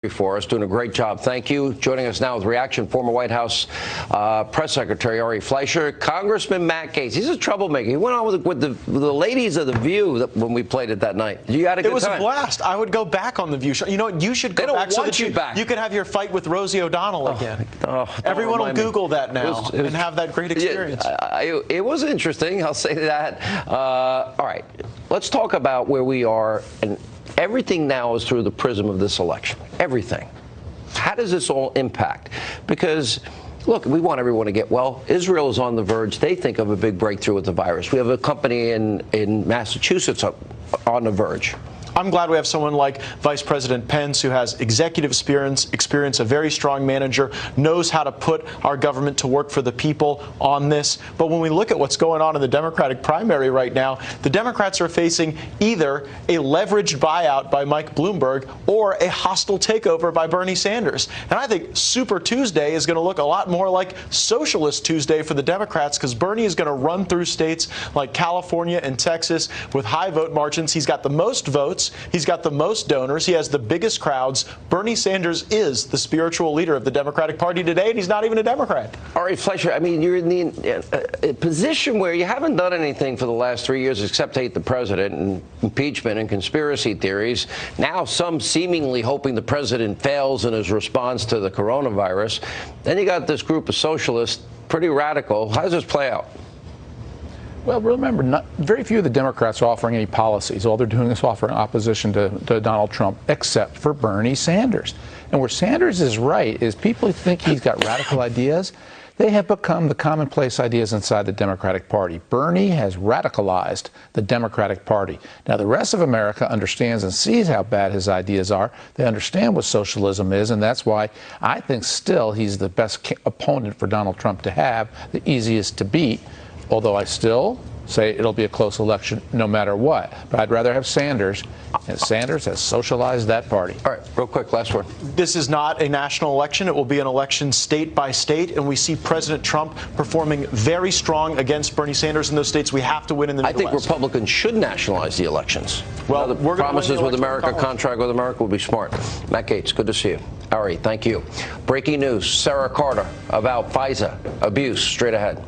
For us, doing a great job. Thank you. Joining us now with reaction, former White House Press Secretary Ari Fleischer, Congressman Matt Gaetz. He's a troublemaker. He went on with the ladies of The View when we played it that night. You had a good time. It was a blast. I would go back on The View show. You know what? You should go back so that you can have your fight with Rosie O'Donnell again. Everyone will Google that now and have that great experience. It was interesting. I'll say that. All right. Let's talk about where we are. And everything now is through the prism of this election. Everything. How does this all impact? Because, look, we want everyone to get well. Israel is on the verge. They think of a big breakthrough with the virus. We have a company in Massachusetts on the verge. I'm glad we have someone like Vice President Pence, who has executive experience, a very strong manager, knows how to put our government to work for the people on this. But when we look at what's going on in the Democratic primary right now, the Democrats are facing either a leveraged buyout by Mike Bloomberg or a hostile takeover by Bernie Sanders. And I think Super Tuesday is going to look a lot more like Socialist Tuesday for the Democrats, because Bernie is going to run through states like California and Texas with high vote margins. He's got the most votes. He's got the most donors. He has the biggest crowds. Bernie Sanders is the spiritual leader of the Democratic Party today, and he's not even a Democrat. All right, Fleischer, I mean, you're in the position where you haven't done anything for the last 3 years except hate the president and impeachment and conspiracy theories. Now some seemingly hoping the president fails in his response to the coronavirus. Then you got this group of socialists, pretty radical. How does this play out? Well, remember, very few of the Democrats are offering any policies. All they're doing is offering opposition to Donald Trump, except for Bernie Sanders. And where Sanders is right is people think he's got radical ideas. They have become the commonplace ideas inside the Democratic Party. Bernie has radicalized the Democratic Party. Now, the rest of America understands and sees how bad his ideas are. They understand what socialism is, and that's why I think still he's the best opponent for Donald Trump to have, the easiest to beat. Although I still say it'll be a close election no matter what. But I'd rather have Sanders, and Sanders has socialized that party. All right, real quick, last word. This is not a national election. It will be an election state by state, and we see President Trump performing very strong against Bernie Sanders in those states. We have to win in the Midwest. I think Republicans should nationalize the elections. Well, the promises with America, contract with America would be smart. Matt Gaetz, good to see you. Ari, thank you. Breaking news, Sarah Carter about FISA abuse, straight ahead.